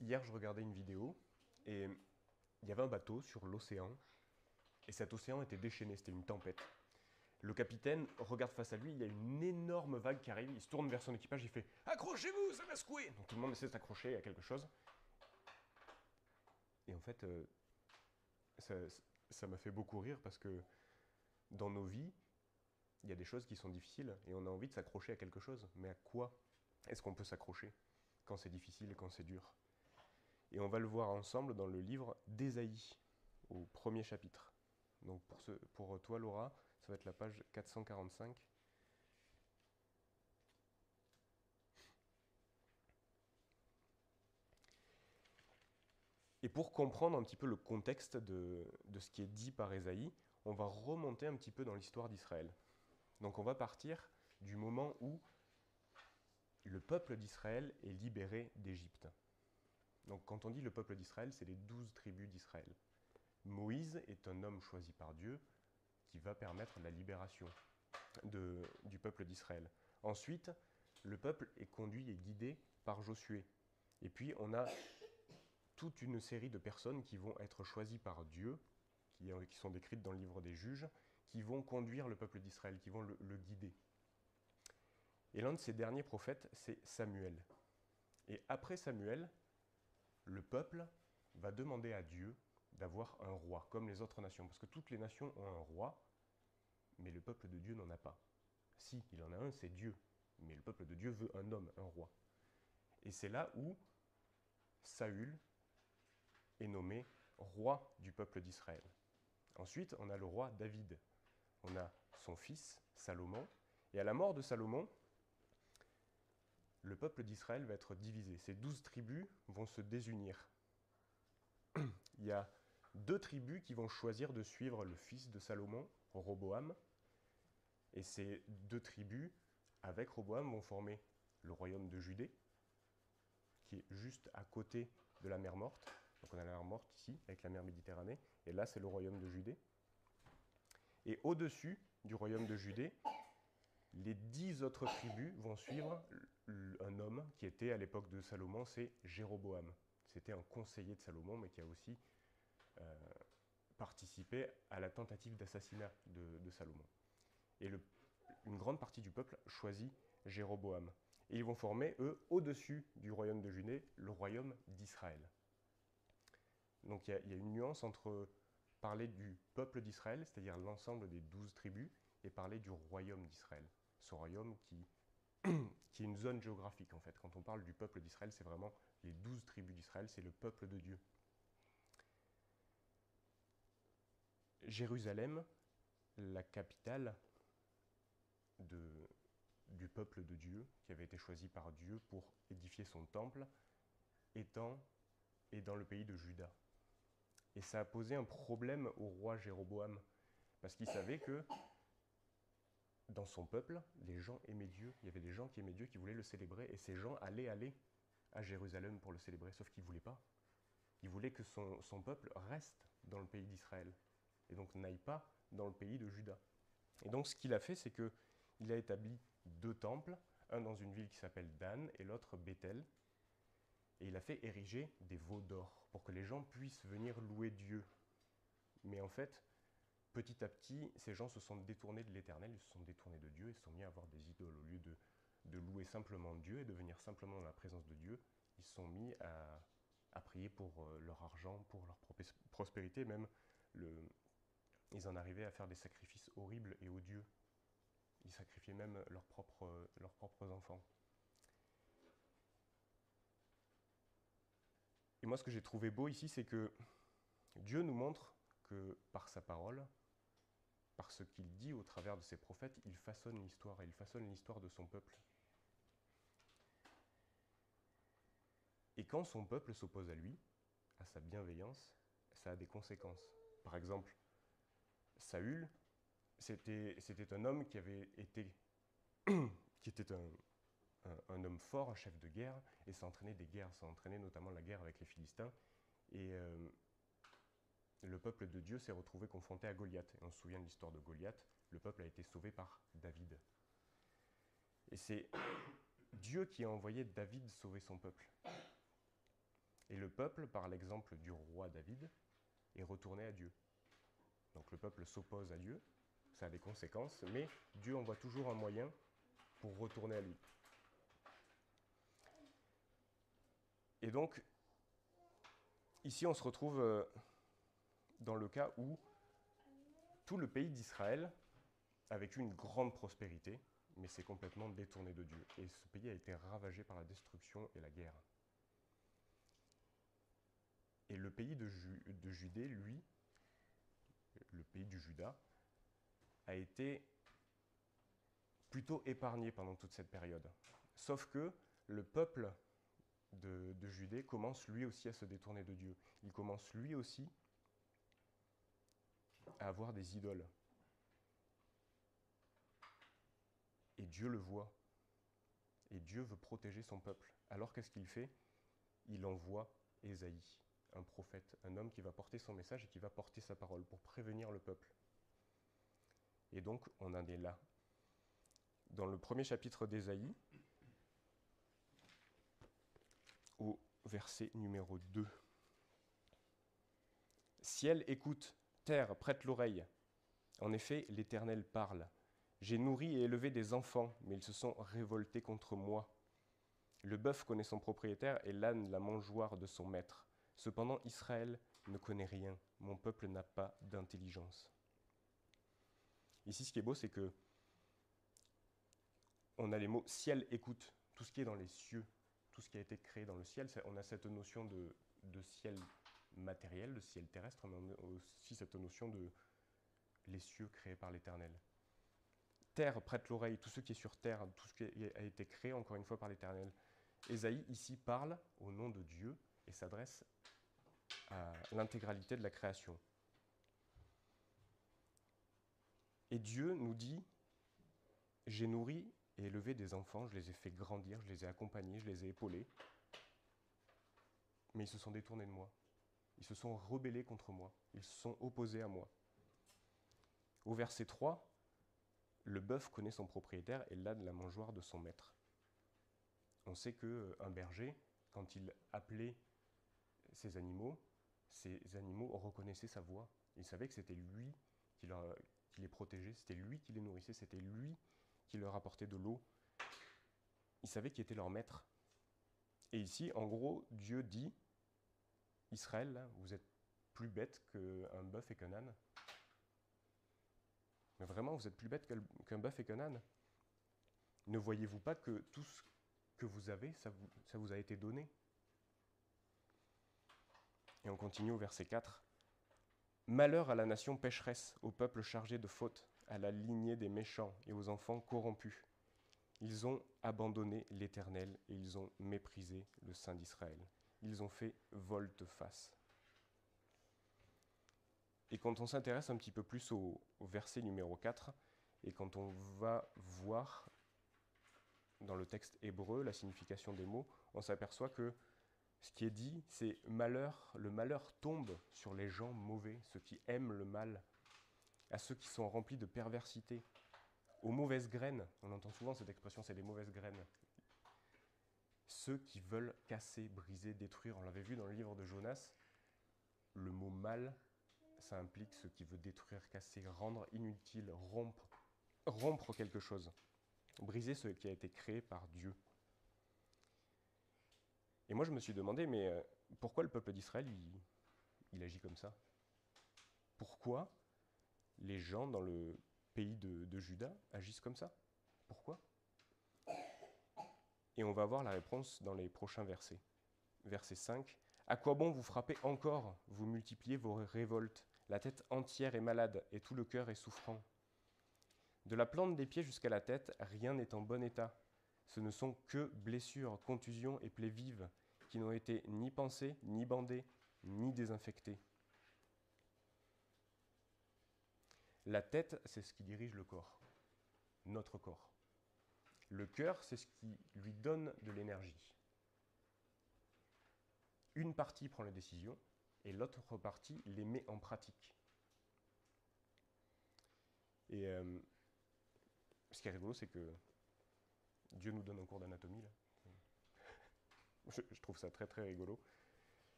Hier, je regardais une vidéo et il y avait un bateau sur l'océan et cet océan était déchaîné, c'était une tempête. Le capitaine regarde face à lui, il y a une énorme vague qui arrive, il se tourne vers son équipage, il fait «Accrochez-vous, ça va secouer!» Donc tout le monde essaie de s'accrocher à quelque chose. Et en fait, ça ça m'a fait beaucoup rire parce que dans nos vies, il y a des choses qui sont difficiles et on a envie de s'accrocher à quelque chose. Mais à quoi est-ce qu'on peut s'accrocher quand c'est difficile et quand c'est dur? Et on va le voir ensemble dans le livre d'Ésaïe, au premier chapitre. Donc pour toi, Laura, ça va être la page 445. Et pour comprendre un petit peu le contexte de ce qui est dit par Ésaïe, on va remonter un petit peu dans l'histoire d'Israël. Donc on va partir du moment où le peuple d'Israël est libéré d'Égypte. Donc quand on dit le peuple d'Israël, c'est les 12 tribus d'Israël. Moïse est un homme choisi par Dieu qui va permettre la libération du peuple d'Israël. Ensuite, le peuple est conduit et guidé par Josué. Et puis on a toute une série de personnes qui vont être choisies par Dieu, qui sont décrites dans le livre des Juges, qui vont conduire le peuple d'Israël, qui vont le guider. Et l'un de ces derniers prophètes, c'est Samuel. Et après Samuel, le peuple va demander à Dieu d'avoir un roi, comme les autres nations. Parce que toutes les nations ont un roi, mais le peuple de Dieu n'en a pas. Si, il en a un, c'est Dieu. Mais le peuple de Dieu veut un homme, un roi. Et c'est là où Saül est nommé roi du peuple d'Israël. Ensuite, on a le roi David. On a son fils, Salomon. Et à la mort de Salomon, le peuple d'Israël va être divisé. Ces 12 tribus vont se désunir. Il y a 2 tribus qui vont choisir de suivre le fils de Salomon, Roboam. Et ces 2 tribus, avec Roboam, vont former le royaume de Judée, qui est juste à côté de la mer Morte. Donc on a la mer Morte ici, avec la mer Méditerranée. Et là, c'est le royaume de Judée. Et au-dessus du royaume de Judée, les 10 autres tribus vont suivre un homme qui était à l'époque de Salomon, c'est Jéroboam. C'était un conseiller de Salomon, mais qui a aussi participé à la tentative d'assassinat de Salomon. Et une grande partie du peuple choisit Jéroboam. Et ils vont former, eux, au-dessus du royaume de Judée, le royaume d'Israël. Donc il y a une nuance entre parler du peuple d'Israël, c'est-à-dire l'ensemble des 12 tribus, et parler du royaume d'Israël. Ce royaume qui est une zone géographique, en fait. Quand on parle du peuple d'Israël, c'est vraiment les 12 tribus d'Israël, c'est le peuple de Dieu. Jérusalem, la capitale du peuple de Dieu, qui avait été choisi par Dieu pour édifier son temple, est dans le pays de Juda. Et ça a posé un problème au roi Jéroboam, parce qu'il savait que dans son peuple, les gens aimaient Dieu. Il y avait des gens qui aimaient Dieu, qui voulaient le célébrer, et ces gens allaient aller à Jérusalem pour le célébrer, sauf qu'il ne voulait pas. Il voulait que son peuple reste dans le pays d'Israël, et donc n'aille pas dans le pays de Juda. Et donc ce qu'il a fait, c'est qu'il a établi 2 temples, un dans une ville qui s'appelle Dan, et l'autre Bethel, et il a fait ériger des veaux d'or, pour que les gens puissent venir louer Dieu. Mais en fait, petit à petit, ces gens se sont détournés de l'Éternel, ils se sont détournés de Dieu, ils se sont mis à avoir des idoles. Au lieu de louer simplement Dieu et de venir simplement dans la présence de Dieu, ils se sont mis à prier pour leur argent, pour leur prospérité, même ils en arrivaient à faire des sacrifices horribles et odieux. Ils sacrifiaient même leurs propres enfants. Et moi, ce que j'ai trouvé beau ici, c'est que Dieu nous montre que par sa parole, par ce qu'il dit au travers de ses prophètes, il façonne l'histoire, et il façonne l'histoire de son peuple. Et quand son peuple s'oppose à lui, à sa bienveillance, ça a des conséquences. Par exemple, Saül, c'était un homme qui avait été, qui était un homme fort, un chef de guerre, et ça entraînait des guerres, ça entraînait notamment la guerre avec les Philistins. Et le peuple de Dieu s'est retrouvé confronté à Goliath. Et on se souvient de l'histoire de Goliath, le peuple a été sauvé par David. Et c'est Dieu qui a envoyé David sauver son peuple. Et le peuple, par l'exemple du roi David, est retourné à Dieu. Donc le peuple s'oppose à Dieu, ça a des conséquences, mais Dieu envoie toujours un moyen pour retourner à lui. Et donc, ici on se retrouve dans le cas où tout le pays d'Israël a vécu une grande prospérité, mais s'est complètement détourné de Dieu. Et ce pays a été ravagé par la destruction et la guerre. Et le pays de Judée, lui, le pays du Juda, a été plutôt épargné pendant toute cette période. Sauf que le peuple de Judée commence lui aussi à se détourner de Dieu. Il commence lui aussi à avoir des idoles. Et Dieu le voit. Et Dieu veut protéger son peuple. Alors qu'est-ce qu'il fait? Il envoie Ésaïe, un prophète, un homme qui va porter son message et qui va porter sa parole pour prévenir le peuple. Et donc, on en est là. Dans le premier chapitre d'Ésaïe, au verset numéro 2. Ciel, écoute, terre, prête l'oreille. En effet, l'Éternel parle. J'ai nourri et élevé des enfants, mais ils se sont révoltés contre moi. Le bœuf connaît son propriétaire et l'âne la mangeoire de son maître. Cependant, Israël ne connaît rien. Mon peuple n'a pas d'intelligence. Ici, ce qui est beau, c'est que on a les mots ciel, écoute, tout ce qui est dans les cieux, tout ce qui a été créé dans le ciel. On a cette notion de ciel matériel, de ciel terrestre, mais on a aussi cette notion de les cieux créés par l'Éternel. Terre, prête l'oreille, tout ce qui est sur terre, tout ce qui a été créé encore une fois par l'Éternel. Ésaïe ici parle au nom de Dieu et s'adresse à l'intégralité de la création. Et Dieu nous dit, j'ai nourri et élevé des enfants, je les ai fait grandir, je les ai accompagnés, je les ai épaulés, mais ils se sont détournés de moi. Ils se sont rebellés contre moi, ils se sont opposés à moi. Au verset 3, le bœuf connaît son propriétaire et l'âne la mangeoire de son maître. On sait qu'un berger, quand il appelait ses animaux reconnaissaient sa voix. Ils savaient que c'était lui qui les protégeait, c'était lui qui les nourrissait, c'était lui qui leur apportait de l'eau. Ils savaient qui était leur maître. Et ici, en gros, Dieu dit, Israël, là, vous êtes plus bête qu'un bœuf et qu'un âne. Mais vraiment, vous êtes plus bête qu'un bœuf et qu'un âne. Ne voyez-vous pas que tout ce que vous avez, ça vous a été donné? Et on continue au verset 4. Malheur à la nation pécheresse, au peuple chargé de fautes, à la lignée des méchants et aux enfants corrompus. Ils ont abandonné l'Éternel et ils ont méprisé le Saint d'Israël. Ils ont fait volte-face. Et quand on s'intéresse un petit peu plus au verset numéro 4, et quand on va voir dans le texte hébreu la signification des mots, on s'aperçoit que ce qui est dit, c'est malheur, le malheur tombe sur les gens mauvais, ceux qui aiment le mal, à ceux qui sont remplis de perversité, aux mauvaises graines. On entend souvent cette expression, c'est les mauvaises graines. Ceux qui veulent casser, briser, détruire. On l'avait vu dans le livre de Jonas, le mot mal, ça implique ce qui veut détruire, casser, rendre inutile, rompre quelque chose, briser ce qui a été créé par Dieu. Et moi, je me suis demandé, mais pourquoi le peuple d'Israël, il agit comme ça? Pourquoi les gens dans le pays de Juda agissent comme ça? Pourquoi? Et on va voir la réponse dans les prochains versets. Verset 5. À quoi bon vous frapper encore? Vous multipliez vos révoltes. La tête entière est malade et tout le cœur est souffrant. De la plante des pieds jusqu'à la tête, rien n'est en bon état. Ce ne sont que blessures, contusions et plaies vives qui n'ont été ni pansées, ni bandées, ni désinfectées. La tête, c'est ce qui dirige le corps, notre corps. Le cœur, c'est ce qui lui donne de l'énergie. Une partie prend les décisions et l'autre partie les met en pratique. Et ce qui est rigolo, c'est que Dieu nous donne un cours d'anatomie, là. Je trouve ça très très rigolo.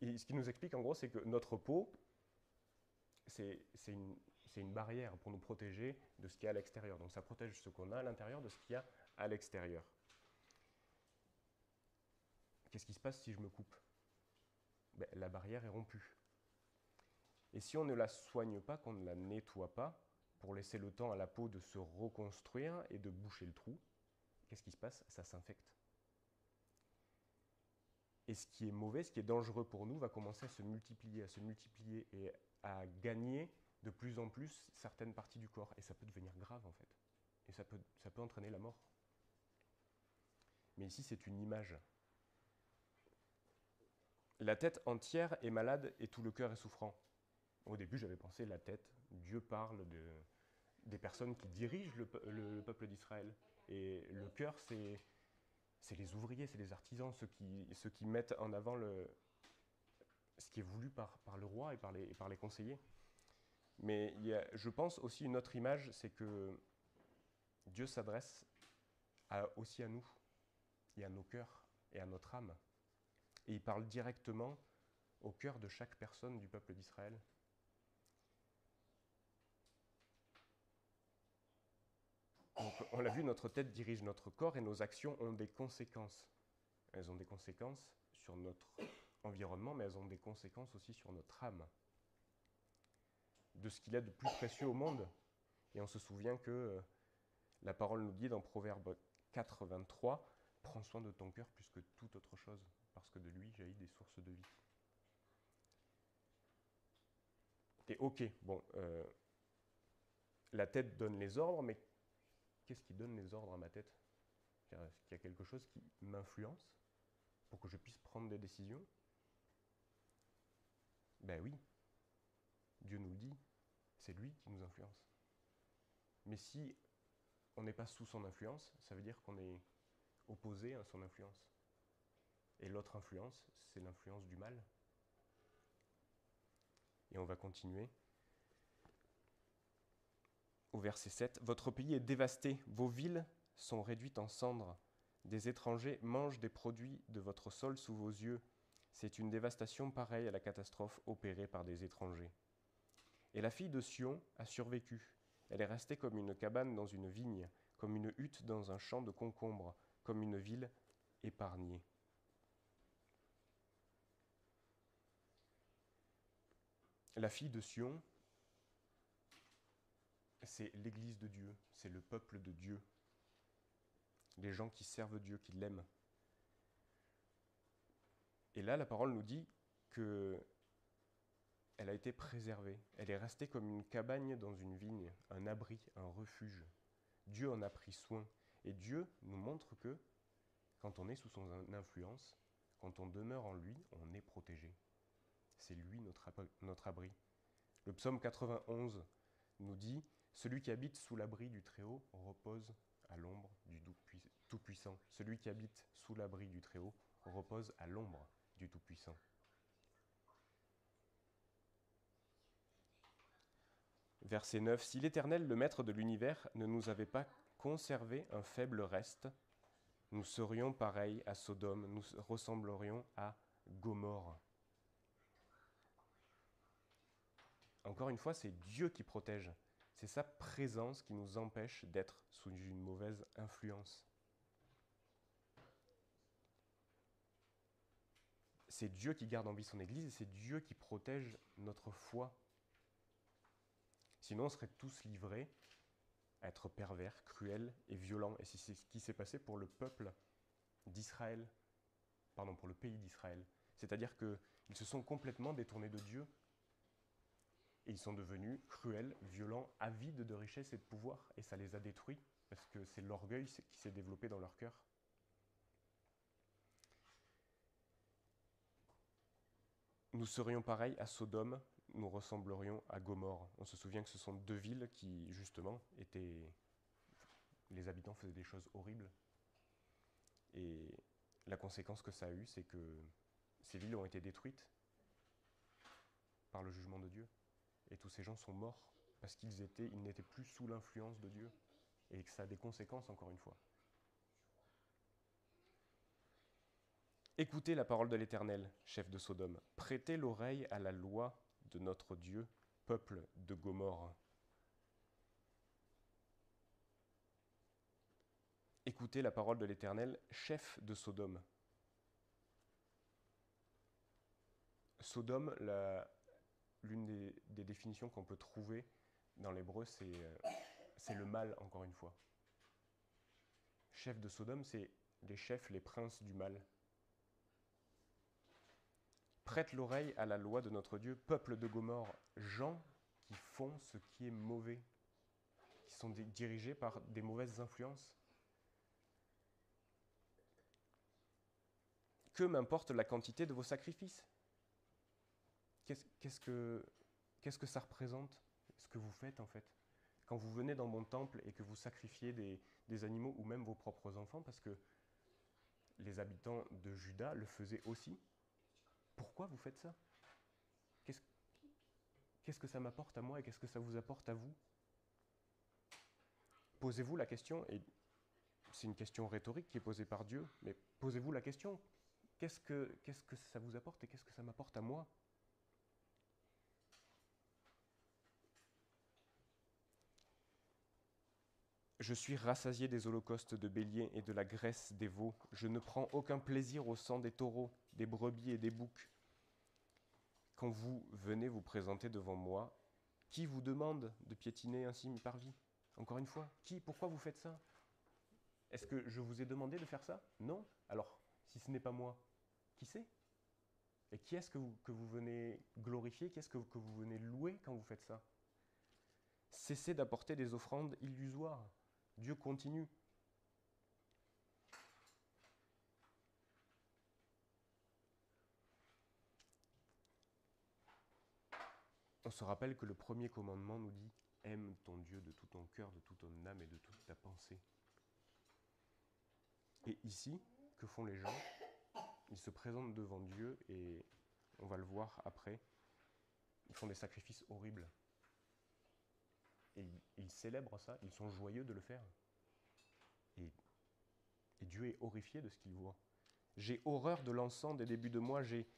Et ce qu'il nous explique en gros, c'est que notre peau, c'est une barrière pour nous protéger de ce qu'il y a à l'extérieur. Donc ça protège ce qu'on a à l'intérieur de ce qu'il y a à l'extérieur. Qu'est-ce qui se passe si je me coupe? Ben, la barrière est rompue. Et si on ne la soigne pas, qu'on ne la nettoie pas, pour laisser le temps à la peau de se reconstruire et de boucher le trou, qu'est-ce qui se passe? Ça s'infecte. Et ce qui est mauvais, ce qui est dangereux pour nous, va commencer à se multiplier et à gagner de plus en plus certaines parties du corps. Et ça peut devenir grave en fait. Et ça peut entraîner la mort. Mais ici, c'est une image. La tête entière est malade et tout le cœur est souffrant. Au début, j'avais pensé la tête. Dieu parle des personnes qui dirigent le peuple d'Israël. Et le cœur, c'est les ouvriers, c'est les artisans, ceux qui mettent en avant ce qui est voulu par le roi et par les conseillers. Mais il y a, je pense aussi une autre image, c'est que Dieu s'adresse aussi à nous, et à nos cœurs, et à notre âme. Et il parle directement au cœur de chaque personne du peuple d'Israël. Donc, on l'a vu, notre tête dirige notre corps et nos actions ont des conséquences. Elles ont des conséquences sur notre environnement, mais elles ont des conséquences aussi sur notre âme. De ce qu'il y a de plus précieux au monde. Et on se souvient que la parole nous dit dans Proverbe 4, 23, « Prends soin de ton cœur plus que toute autre chose, parce que de lui jaillit des sources de vie. » Et ok, bon, la tête donne les ordres, mais qu'est-ce qui donne les ordres à ma tête? Est-ce qu'il y a quelque chose qui m'influence pour que je puisse prendre des décisions? Ben oui, Dieu nous le dit, c'est lui qui nous influence. Mais si on n'est pas sous son influence, ça veut dire qu'on est opposé à son influence. Et l'autre influence, c'est l'influence du mal. Et on va continuer. Au verset 7, « Votre pays est dévasté, vos villes sont réduites en cendres. Des étrangers mangent des produits de votre sol sous vos yeux. C'est une dévastation pareille à la catastrophe opérée par des étrangers. Et la fille de Sion a survécu. Elle est restée comme une cabane dans une vigne, comme une hutte dans un champ de concombres, comme une ville épargnée. » La fille de Sion, c'est l'Église de Dieu, c'est le peuple de Dieu. Les gens qui servent Dieu, qui l'aiment. Et là, la parole nous dit qu'elle a été préservée. Elle est restée comme une cabane dans une vigne, un abri, un refuge. Dieu en a pris soin. Et Dieu nous montre que quand on est sous son influence, quand on demeure en lui, on est protégé. C'est lui notre abri. Le psaume 91 nous dit « Celui qui habite sous l'abri du Très-Haut repose à l'ombre du Tout-Puissant. » Celui qui habite sous l'abri du Très-Haut repose à l'ombre du Tout-Puissant. Verset 9. « Si l'Éternel, le Maître de l'univers, ne nous avait pas conservé un faible reste, nous serions pareils à Sodome, nous ressemblerions à Gomorrhe. » Encore une fois, c'est Dieu qui protège. C'est sa présence qui nous empêche d'être sous une mauvaise influence. C'est Dieu qui garde en vie son Église et c'est Dieu qui protège notre foi. Sinon, on serait tous livrés à être pervers, cruels et violents. Et c'est ce qui s'est passé pour le peuple d'Israël, pardon, pour le pays d'Israël. C'est-à-dire qu'ils se sont complètement détournés de Dieu. Et ils sont devenus cruels, violents, avides de richesse et de pouvoir. Et ça les a détruits, parce que c'est l'orgueil qui s'est développé dans leur cœur. Nous serions pareils à Sodome, nous ressemblerions à Gomorrhe. On se souvient que ce sont deux villes qui, justement, étaient... Les habitants faisaient des choses horribles. Et la conséquence que ça a eu, c'est que ces villes ont été détruites par le jugement de Dieu. Et tous ces gens sont morts parce qu'ils n'étaient plus sous l'influence de Dieu. Et que ça a des conséquences, encore une fois. Écoutez la parole de l'Éternel, chef de Sodome. Prêtez l'oreille à la loi de notre Dieu, peuple de Gomorrhe. Écoutez la parole de l'Éternel, chef de Sodome. Sodome, l'une des définitions qu'on peut trouver dans l'hébreu, c'est le mal, encore une fois. Chef de Sodome, c'est les chefs, les princes du mal. Prête l'oreille à la loi de notre Dieu, peuple de Gomorrhe, gens qui font ce qui est mauvais, qui sont dirigés par des mauvaises influences. Que m'importe la quantité de vos sacrifices ? Qu'est-ce que ça représente, ce que vous faites en fait ? Quand vous venez dans mon temple et que vous sacrifiez des animaux ou même vos propres enfants, parce que les habitants de Juda le faisaient aussi, pourquoi vous faites ça ? Qu'est-ce que ça m'apporte à moi et qu'est-ce que ça vous apporte à vous ? Posez-vous la question, et c'est une question rhétorique qui est posée par Dieu, mais posez-vous la question, qu'est-ce que ça vous apporte et qu'est-ce que ça m'apporte à moi ? Je suis rassasié des holocaustes de béliers et de la graisse des veaux. Je ne prends aucun plaisir au sang des taureaux, des brebis et des boucs. Quand vous venez vous présenter devant moi, qui vous demande de piétiner ainsi mes parvis ? Encore une fois, pourquoi vous faites ça ? Est-ce que je vous ai demandé de faire ça ? Non. Alors, si ce n'est pas moi, qui c'est ? Et qui est-ce que vous venez glorifier ? Qui est-ce que vous venez louer quand vous faites ça ? Cessez d'apporter des offrandes illusoires. Dieu continue. On se rappelle que le premier commandement nous dit « Aime ton Dieu de tout ton cœur, de toute ton âme et de toute ta pensée ». Et ici, que font les gens ? Ils se présentent devant Dieu et, on va le voir après, ils font des sacrifices horribles. Et ils célèbrent ça, ils sont joyeux de le faire. Et Dieu est horrifié de ce qu'il voit. J'ai horreur de l'encens des débuts de mois, j'ai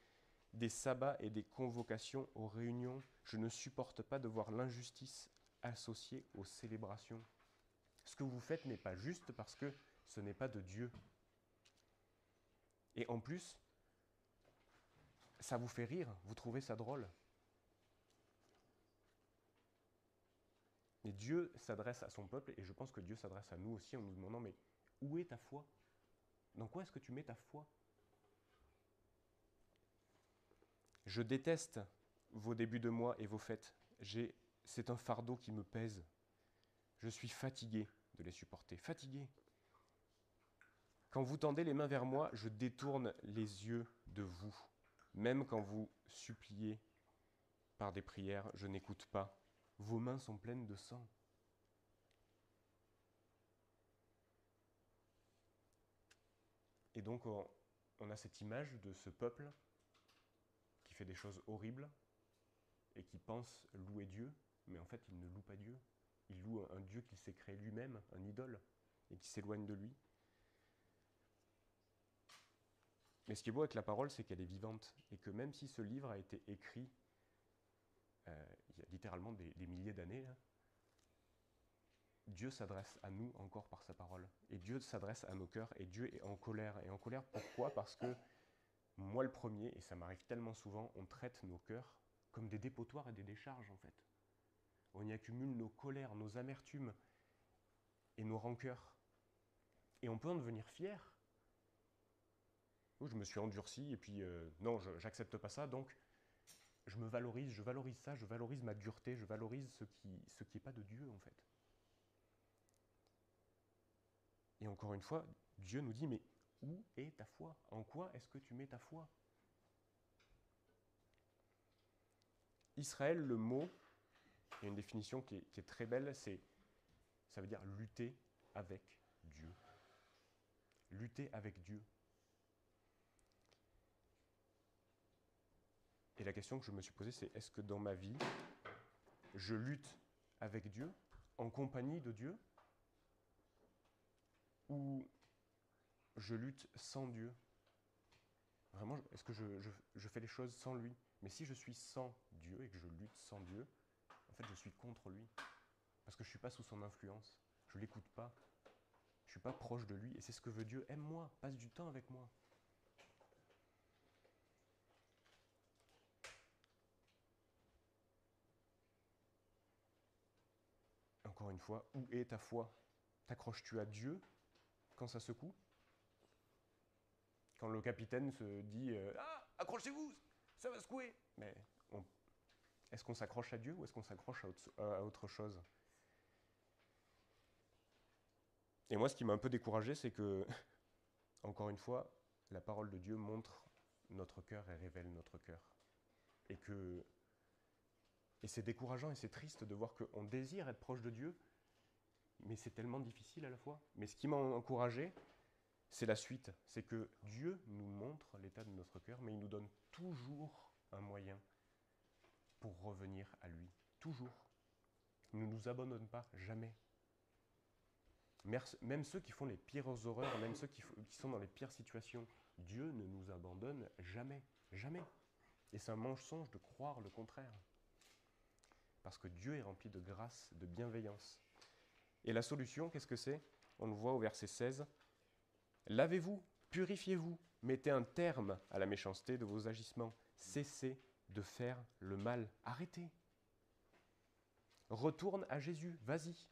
des sabbats et des convocations aux réunions. Je ne supporte pas de voir l'injustice associée aux célébrations. Ce que vous faites n'est pas juste parce que ce n'est pas de Dieu. Et en plus, ça vous fait rire, vous trouvez ça drôle. Et Dieu s'adresse à son peuple, et je pense que Dieu s'adresse à nous aussi en nous demandant, mais où est ta foi ? Dans quoi est-ce que tu mets ta foi ? Je déteste vos débuts de mois et vos fêtes. C'est un fardeau qui me pèse. Je suis fatigué de les supporter. Fatigué. Quand vous tendez les mains vers moi, je détourne les yeux de vous. Même quand vous suppliez par des prières, je n'écoute pas. Vos mains sont pleines de sang. Et donc, on a cette image de ce peuple qui fait des choses horribles et qui pense louer Dieu, mais en fait, il ne loue pas Dieu. Il loue un Dieu qu'il s'est créé lui-même, un idole, et qui s'éloigne de lui. Mais ce qui est beau avec la parole, c'est qu'elle est vivante, et que même si ce livre a été écrit il y a littéralement des milliers d'années, là, Dieu s'adresse à nous encore par sa parole. Et Dieu s'adresse à nos cœurs, et Dieu est en colère. Et en colère, pourquoi ? Parce que moi le premier, et ça m'arrive tellement souvent, on traite nos cœurs comme des dépotoirs et des décharges en fait. On y accumule nos colères, nos amertumes et nos rancœurs. Et on peut en devenir fier. Oh, je me suis endurci et puis non, j'accepte pas ça, donc je me valorise, je valorise ça, je valorise ma dureté, je valorise ce qui est pas de Dieu en fait. Et encore une fois, Dieu nous dit, mais où est ta foi ? En quoi est-ce que tu mets ta foi ? Israël, le mot, il y a une définition qui est très belle, ça veut dire lutter avec Dieu. Lutter avec Dieu. Et la question que je me suis posée, c'est est-ce que dans ma vie, je lutte avec Dieu, en compagnie de Dieu, ou je lutte sans Dieu ? Vraiment, est-ce que je fais les choses sans lui? Mais si je suis sans Dieu et que je lutte sans Dieu, en fait, je suis contre lui. Parce que je ne suis pas sous son influence. Je ne l'écoute pas. Je ne suis pas proche de lui. Et c'est ce que veut Dieu. Aime-moi, passe du temps avec moi. Encore une fois, où est ta foi? T'accroches-tu à Dieu quand ça secoue? Quand le capitaine se dit ah, accrochez-vous, ça va secouer. Mais est-ce qu'on s'accroche à Dieu ou est-ce qu'on s'accroche à autre chose? Et moi, ce qui m'a un peu découragé, c'est que, encore une fois, la parole de Dieu montre notre cœur et révèle notre cœur. Et c'est décourageant et c'est triste de voir qu'on désire être proche de Dieu, mais c'est tellement difficile à la fois. Mais ce qui m'a encouragé, c'est la suite. C'est que Dieu nous montre l'état de notre cœur, mais il nous donne toujours un moyen pour revenir à lui. Toujours. Il ne nous abandonne pas, jamais. Même ceux qui font les pires horreurs, même ceux qui sont dans les pires situations, Dieu ne nous abandonne jamais. Jamais. Et c'est un mensonge de croire le contraire. Parce que Dieu est rempli de grâce, de bienveillance. Et la solution, qu'est-ce que c'est? On le voit au verset 16. Lavez-vous, purifiez-vous, mettez un terme à la méchanceté de vos agissements. Cessez de faire le mal. Arrêtez. Retourne à Jésus, vas-y.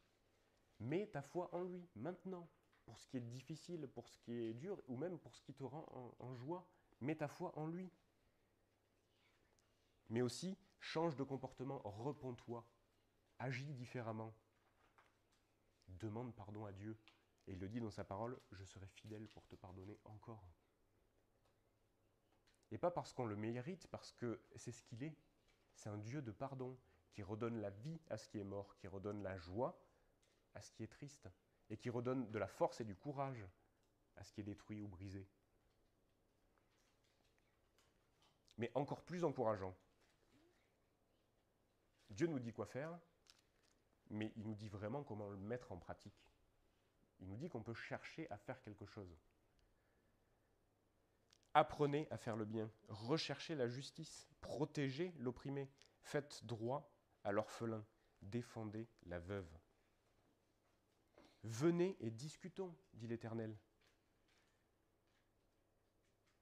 Mets ta foi en lui, maintenant. Pour ce qui est difficile, pour ce qui est dur, ou même pour ce qui te rend en joie. Mets ta foi en lui. Mais aussi, change de comportement, repens-toi. Agis différemment. Demande pardon à Dieu. Et il le dit dans sa parole, je serai fidèle pour te pardonner encore. Et pas parce qu'on le mérite, parce que c'est ce qu'il est. C'est un Dieu de pardon qui redonne la vie à ce qui est mort, qui redonne la joie à ce qui est triste, et qui redonne de la force et du courage à ce qui est détruit ou brisé. Mais encore plus encourageant, Dieu nous dit quoi faire, mais il nous dit vraiment comment le mettre en pratique. Il nous dit qu'on peut chercher à faire quelque chose. Apprenez à faire le bien, recherchez la justice, protégez l'opprimé, faites droit à l'orphelin, défendez la veuve. Venez et discutons, dit l'Éternel.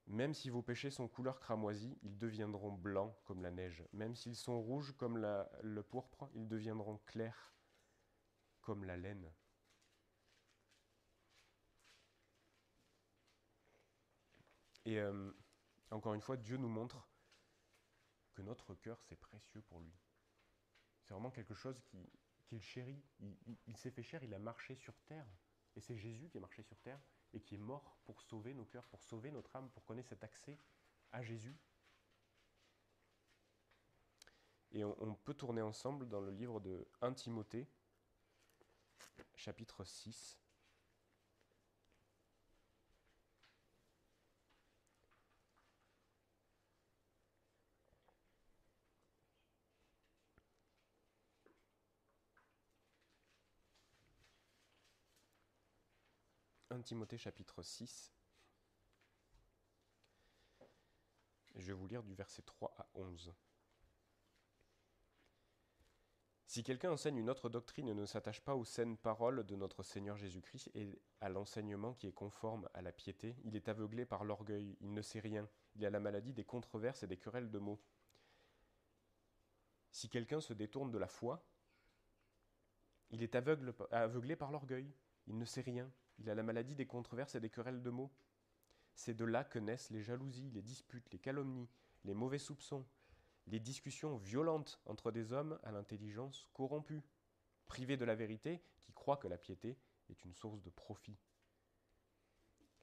Même si vos péchés sont couleur cramoisie, ils deviendront blancs comme la neige. Même s'ils sont rouges comme le pourpre, ils deviendront clairs comme la laine. Et encore une fois, Dieu nous montre que notre cœur, c'est précieux pour lui. C'est vraiment quelque chose qu'il chérit. Il s'est fait chair, il a marché sur terre. Et c'est Jésus qui est marché sur terre et qui est mort pour sauver nos cœurs, pour sauver notre âme, pour qu'on ait cet accès à Jésus. Et on peut tourner ensemble dans le livre de 1 Timothée, chapitre 6. « 1 Timothée chapitre 6. Je vais vous lire du verset 3 à 11. Si quelqu'un enseigne une autre doctrine et ne s'attache pas aux saines paroles de notre Seigneur Jésus-Christ et à l'enseignement qui est conforme à la piété, il est aveuglé par l'orgueil, il ne sait rien, il a la maladie des controverses et des querelles de mots. Si quelqu'un se détourne de la foi, il est aveuglé par l'orgueil, il ne sait rien, il a la maladie des controverses et des querelles de mots. C'est de là que naissent les jalousies, les disputes, les calomnies, les mauvais soupçons, les discussions violentes entre des hommes à l'intelligence corrompue, privés de la vérité, qui croient que la piété est une source de profit.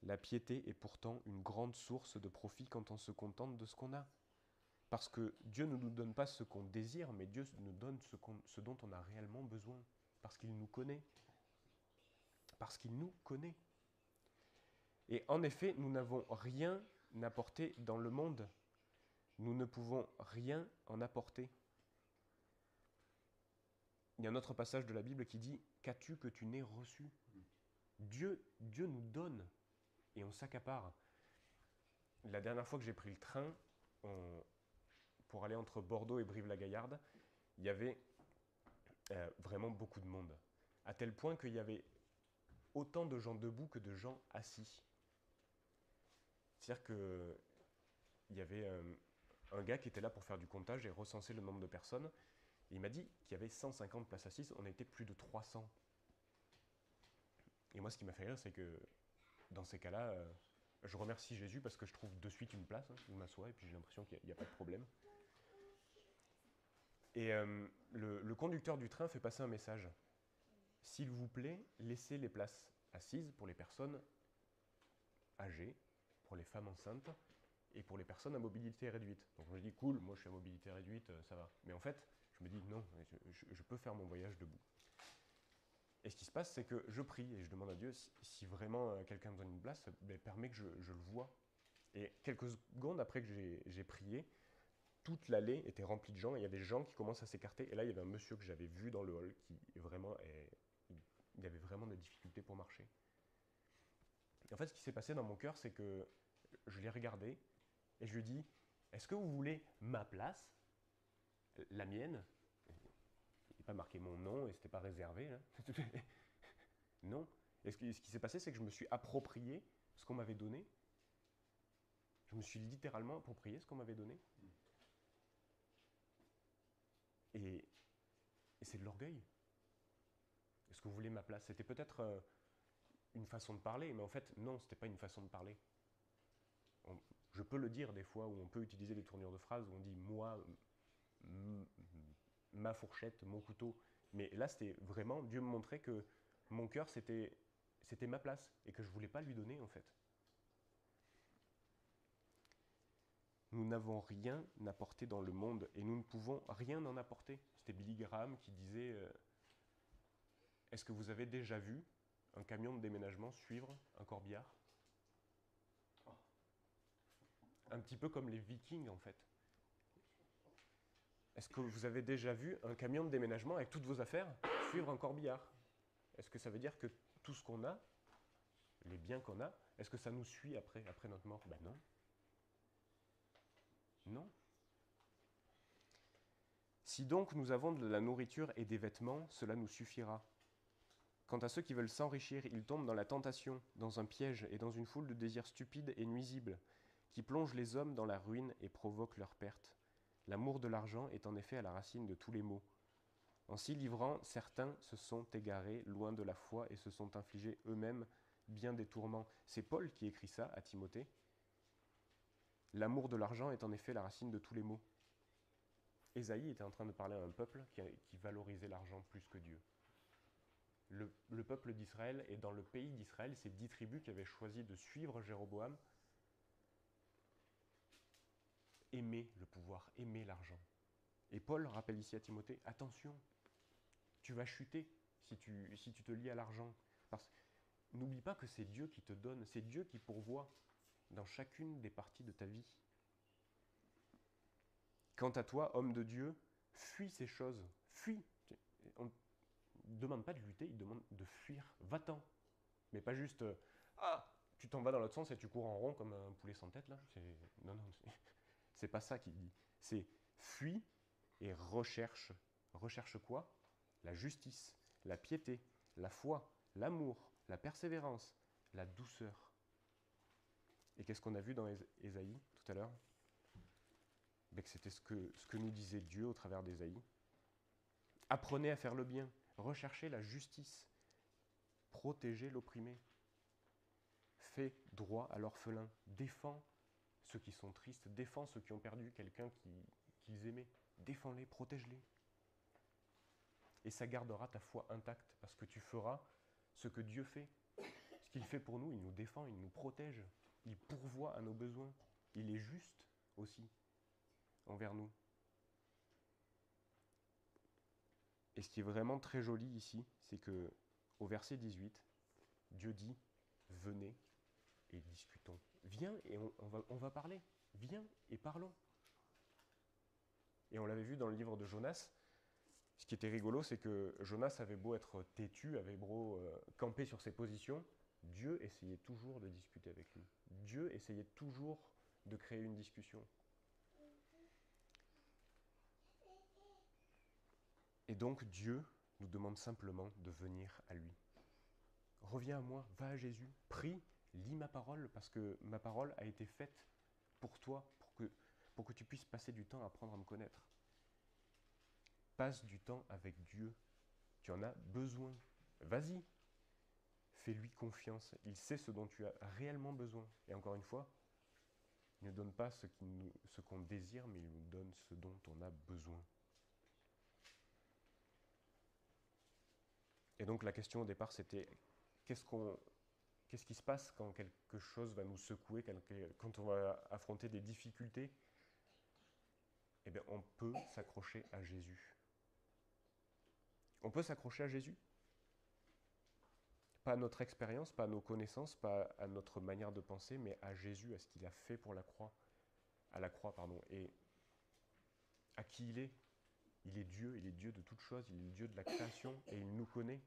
La piété est pourtant une grande source de profit quand on se contente de ce qu'on a. Parce que Dieu ne nous donne pas ce qu'on désire, mais Dieu nous donne ce dont on a réellement besoin. Parce qu'il nous connaît. Parce qu'il nous connaît. Et en effet, nous n'avons rien apporté dans le monde. Nous ne pouvons rien en apporter. Il y a un autre passage de la Bible qui dit « Qu'as-tu que tu n'aies reçu ?» Dieu nous donne et on s'accapare. la dernière fois que j'ai pris le train, pour aller entre Bordeaux et Brive-la-Gaillarde, il y avait vraiment beaucoup de monde. À tel point qu'il y avait autant de gens debout que de gens assis. C'est-à-dire qu'il y avait un gars qui était là pour faire du comptage et recenser le nombre de personnes. Et il m'a dit qu'il y avait 150 places assises, on était plus de 300. Et moi, ce qui m'a fait rire, c'est que dans ces cas-là, je remercie Jésus parce que je trouve de suite une place, je m'assois et puis j'ai l'impression qu'il n'y a pas de problème. Et le conducteur du train fait passer un message. S'il vous plaît, laissez les places assises pour les personnes âgées, pour les femmes enceintes et pour les personnes à mobilité réduite. Donc je me dis, cool, moi je suis à mobilité réduite, ça va. Mais en fait, je me dis, non, je peux faire mon voyage debout. Et ce qui se passe, c'est que je prie et je demande à Dieu, si vraiment quelqu'un me donne une place, permet que je le voie. Et quelques secondes après que j'ai prié, toute l'allée était remplie de gens, et il y a des gens qui commencent à s'écarter. Et là, il y avait un monsieur que j'avais vu dans le hall qui vraiment, il avait vraiment des difficultés pour marcher. Et en fait, ce qui s'est passé dans mon cœur, c'est que je l'ai regardé et je lui ai dit, est-ce que vous voulez ma place, la mienne? Il n'est pas marqué mon nom et c'était pas réservé. Là. Non. Et ce qui s'est passé, c'est que je me suis approprié ce qu'on m'avait donné. Je me suis littéralement approprié ce qu'on m'avait donné. Et c'est de l'orgueil. Est-ce que vous voulez ma place? C'était peut-être une façon de parler, mais en fait, non, c'était pas une façon de parler. Je peux le dire des fois, où on peut utiliser des tournures de phrases, où on dit moi, ma fourchette, mon couteau. Mais là, c'était vraiment, Dieu me montrait que mon cœur, c'était ma place, et que je voulais pas lui donner, en fait. Nous n'avons rien apporté dans le monde, et nous ne pouvons rien en apporter. C'était Billy Graham qui disait est-ce que vous avez déjà vu un camion de déménagement suivre un corbillard? Un petit peu comme les Vikings, en fait. Est-ce que vous avez déjà vu un camion de déménagement avec toutes vos affaires suivre un corbillard? Est-ce que ça veut dire que tout ce qu'on a, les biens qu'on a, est-ce que ça nous suit après notre mort? Ben non. Non. Si donc nous avons de la nourriture et des vêtements, cela nous suffira. Quant à ceux qui veulent s'enrichir, ils tombent dans la tentation, dans un piège et dans une foule de désirs stupides et nuisibles, qui plongent les hommes dans la ruine et provoquent leur perte. L'amour de l'argent est en effet à la racine de tous les maux. En s'y livrant, certains se sont égarés loin de la foi et se sont infligés eux-mêmes bien des tourments. C'est Paul qui écrit ça à Timothée. L'amour de l'argent est en effet la racine de tous les maux. Ésaïe était en train de parler à un peuple qui valorisait l'argent plus que Dieu. Le peuple d'Israël, et dans le pays d'Israël, ces 10 tribus qui avaient choisi de suivre Jéroboam, aimaient le pouvoir, aimaient l'argent. Et Paul rappelle ici à Timothée, attention, tu vas chuter si tu te lies à l'argent. Parce n'oublie pas que c'est Dieu qui te donne, c'est Dieu qui pourvoit dans chacune des parties de ta vie. Quant à toi, homme de Dieu, fuis ces choses, fuis. On ne demande pas de lutter, il demande de fuir. Va-t'en. Mais pas juste, tu t'en vas dans l'autre sens et tu cours en rond comme un poulet sans tête, là. Non, c'est pas ça qu'il dit. C'est fuis et recherche. Recherche quoi? La justice, la piété, la foi, l'amour, la persévérance, la douceur. Et qu'est-ce qu'on a vu dans Ésaïe tout à l'heure? Que c'était ce que nous disait Dieu au travers d'Ésaïe. Apprenez à faire le bien, recherchez la justice, protégez l'opprimé, fais droit à l'orphelin, défends ceux qui sont tristes, défends ceux qui ont perdu quelqu'un qu'ils aimaient, défends-les, protège-les. Et ça gardera ta foi intacte, parce que tu feras ce que Dieu fait. Ce qu'il fait pour nous, il nous défend, il nous protège, il pourvoit à nos besoins, il est juste aussi envers nous. Et ce qui est vraiment très joli ici, c'est que au verset 18, Dieu dit « Venez et discutons. » Viens et on va parler. Viens et parlons. Et on l'avait vu dans le livre de Jonas. Ce qui était rigolo, c'est que Jonas avait beau être têtu, avait beau camper sur ses positions, Dieu essayait toujours de discuter avec lui. Dieu essayait toujours de créer une discussion. Et donc Dieu nous demande simplement de venir à lui. Reviens à moi, va à Jésus, prie, lis ma parole, parce que ma parole a été faite pour toi, pour que tu puisses passer du temps à apprendre à me connaître. Passe du temps avec Dieu, tu en as besoin. Vas-y, fais-lui confiance, il sait ce dont tu as réellement besoin. Et encore une fois, il ne donne pas ce qu'on désire, mais il nous donne ce dont on a besoin. Et donc la question au départ, c'était qu'est-ce qui se passe quand quelque chose va nous secouer, quand on va affronter des difficultés? Eh bien, on peut s'accrocher à Jésus. On peut s'accrocher à Jésus. Pas à notre expérience, pas à nos connaissances, pas à notre manière de penser, mais à Jésus, à ce qu'il a fait pour la croix, et à qui il est. Il est Dieu de toutes choses, il est Dieu de la création, et il nous connaît.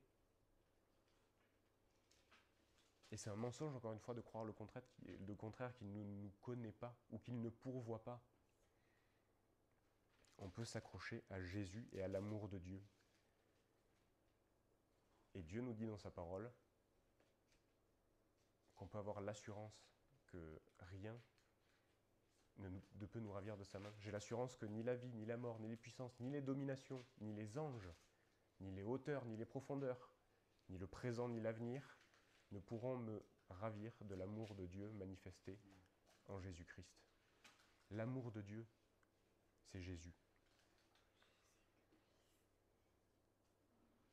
Et c'est un mensonge, encore une fois, de croire le contraire qu'il ne nous connaît pas, ou qu'il ne pourvoit pas. On peut s'accrocher à Jésus et à l'amour de Dieu. Et Dieu nous dit dans sa parole qu'on peut avoir l'assurance que rien ne peut nous ravir de sa main. J'ai l'assurance que ni la vie, ni la mort, ni les puissances, ni les dominations, ni les anges, ni les hauteurs, ni les profondeurs, ni le présent, ni l'avenir, ne pourront me ravir de l'amour de Dieu manifesté en Jésus-Christ. L'amour de Dieu, c'est Jésus.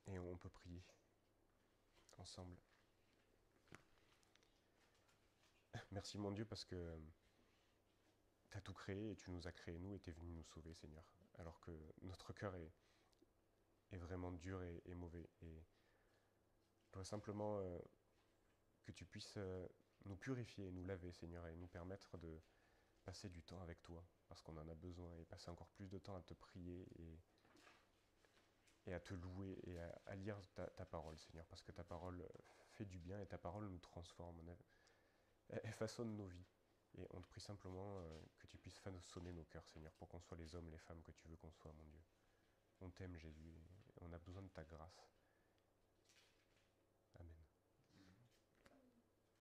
Et on peut prier ensemble. Merci mon Dieu parce que tu as tout créé et tu nous as créés nous et tu es venu nous sauver Seigneur. Alors que notre cœur est vraiment dur et mauvais. Et je dois simplement que tu puisses nous purifier, nous laver Seigneur et nous permettre de passer du temps avec toi parce qu'on en a besoin et passer encore plus de temps à te prier et à te louer et à lire ta parole Seigneur parce que ta parole fait du bien et ta parole nous transforme. Elle façonne nos vies. Et on te prie simplement que tu puisses façonner nos cœurs, Seigneur, pour qu'on soit les hommes, les femmes que tu veux qu'on soit, mon Dieu. On t'aime, Jésus, et on a besoin de ta grâce.